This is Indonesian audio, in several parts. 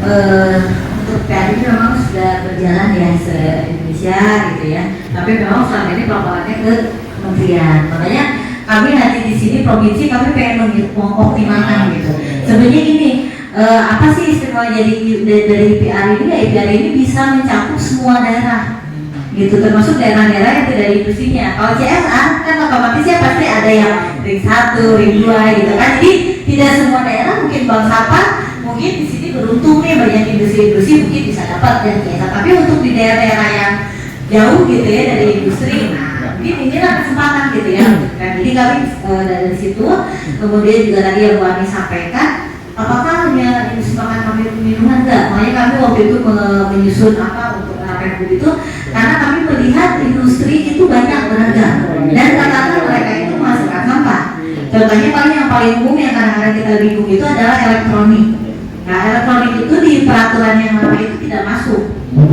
untuk PR ini memang sudah berjalan ya se-Indonesia gitu ya. Tapi memang selama ini pelaporannya ke kementerian. Makanya kami nanti di sini provinsi kami pengen mengoptimalkan gitu. Sebenarnya ini apa sih istimewa dari PR ini? Ya PR ini bisa mencakup semua daerah gitu, termasuk daerah-daerah yang tidak ada industrinya. Kalau CSA kan otomatis ya pasti ada yang ring 1, ring 2 gitu kan. Jadi tidak semua daerah mungkin Bank Sampah mungkin di sini beruntung nih banyak industri-industri mungkin bisa dapat dari CSA. Tapi untuk di daerah-daerah yang jauh gitu ya dari industri, nah mungkin inilah kesempatan gitu ya. Dan jadi kami dari situ kemudian juga tadi yang Bu Ani sampaikan, apakah hanya industri makan kami minuman enggak? Makanya kami waktu itu menyusun apa untuk Pergub itu karena kami melihat industri itu banyak beragam dan rata-rata mereka itu menghasilkan sampah. Contohnya yang paling umum yang kadang-kadang kita bingung itu adalah elektronik. Nah, elektronik itu di peraturan yang lama itu tidak masuk.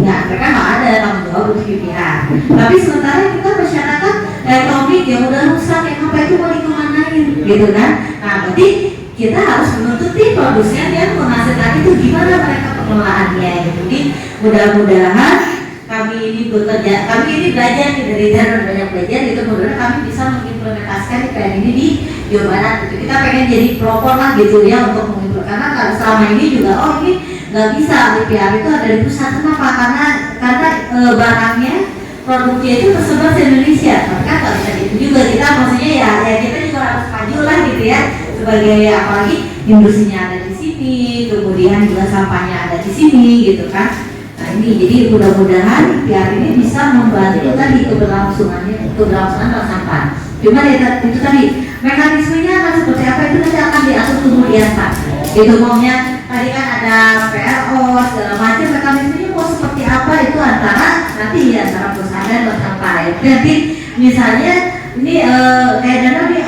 Nah, mereka nggak ada tanggung jawab untuk IPR. Tapi sementara kita masyarakat elektronik yang udah rusak, yang apa itu mau dikemanain, gitu kan? Nah, berarti kita harus menuntut produsen yang menghasilkan itu gimana mereka pengelolaannya. Jadi mudah-mudahan kami ini bekerja, kami ini belajar dari daerah banyak belajar gitu, mudah-mudahan kami bisa mengimplementasikan IPR ini di Jawa Barat gitu. Kita pengen jadi pelopor lah gitu ya untuk mengimplementasikan, karena kalau selama ini juga ini nggak bisa IPR itu ada di pusat. Kenapa? Karena barangnya produknya itu tersebar di Indonesia, maka nggak bisa gitu juga. Kita maksudnya ya kita juga harus maju lah gitu ya, sebagai apalagi industrinya ada di sini, kemudian juga sampahnya ada di sini gitu kan. Nah ini jadi mudah-mudahan IPR ini bisa membantu tadi keberlangsungan sampah. Cuma itu tadi mekanismenya akan seperti apa itu nanti akan diatur kemudian Pak. Itu maunya tadi kan ada PRO segala macam, mekanismenya mau seperti apa itu antara perusahaan dan bank sampah. Nanti misalnya ini kayak dana nih,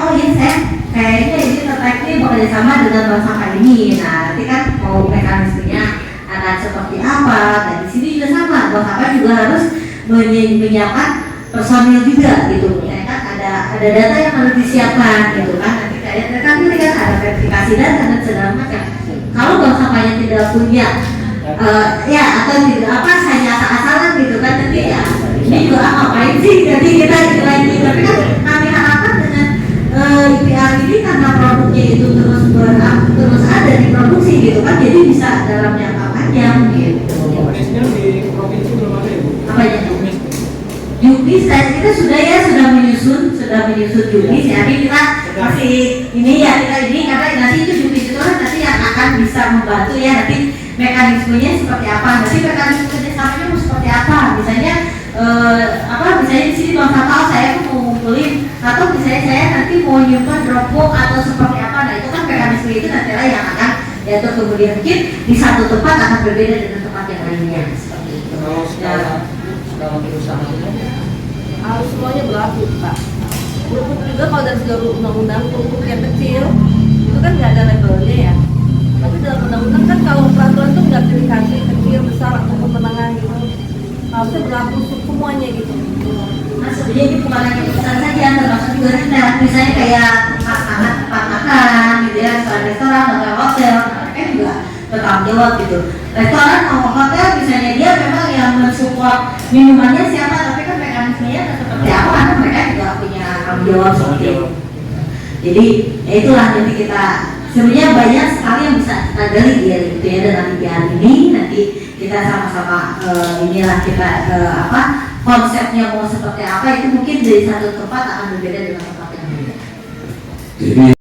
kayaknya ini terkait ini bekerja sama dengan bank sampah ini. Nah nanti kan mau mekanismenya akan seperti apa. Dan di sini juga sama, bank sampah juga harus menyiapkan personil juga gitu. Ya kan ada data yang harus disiapkan gitu kan. Nanti kayak kan ada verifikasi data dan segala macam. Kalau bank sampahnya tidak punya ya atau tidak hanya asal-asalan gitu kan, nanti ya ini juga ngapain sih, jadi kita lagi. Tapi kan kami harapkan dengan IPR ini karena produknya itu terus ada di produksi gitu kan, jadi bisa dalam jangka panjang gitu. Juknisnya di provinsi belum ada ya Bu? Apa ya juknis? Kita sudah menyusun juknis ya. Jadi kita masih ini karena nanti itu juknis itu nanti yang akan bisa membantu ya nanti mekanismenya seperti apa, nanti mekanisme kerjasamanya mau seperti apa. Misalnya misalnya di sini bank sampah saya mau ngumpulin, atau misalnya saya nanti mau nyimpan dropbox atau seperti apa. Nah itu kan mekanisme itu nantilah yang akan diatur kemudian, mungkin di satu tempat akan berbeda dengan tempat yang lainnya seperti itu. Kalau skala perusahaannya harus semuanya berlaku Pak. Pupuk juga kalau dari seluruh undang-undang pupuk yang kecil itu kan nggak ada labelnya ya. Tapi dalam undang-undang kan kalau peraturan itu nggak dikasih kecil, besar atau menengah gitu. Harusnya berlaku semuanya gitu. Nah sebenarnya ini bukan hanya besar saja, termasuk juga retail, misalnya kayak tempat makan gitu ya, restoran atau hotel, mereka juga bertanggung jawab gitu. Restoran atau hotel misalnya dia memang yang mensupport minumannya siapa, tapi kan mekanismenya seperti apa, karena mereka juga punya tanggung jawab seperti itu. Jadi ya itulah nanti kita sebenarnya banyak sekali yang bisa kita gali gitu ya dengan IPR ini. Nanti kita sama-sama inilah kita konsepnya mau seperti apa itu mungkin dari satu tempat akan berbeda dengan tempat yang lain. Jadi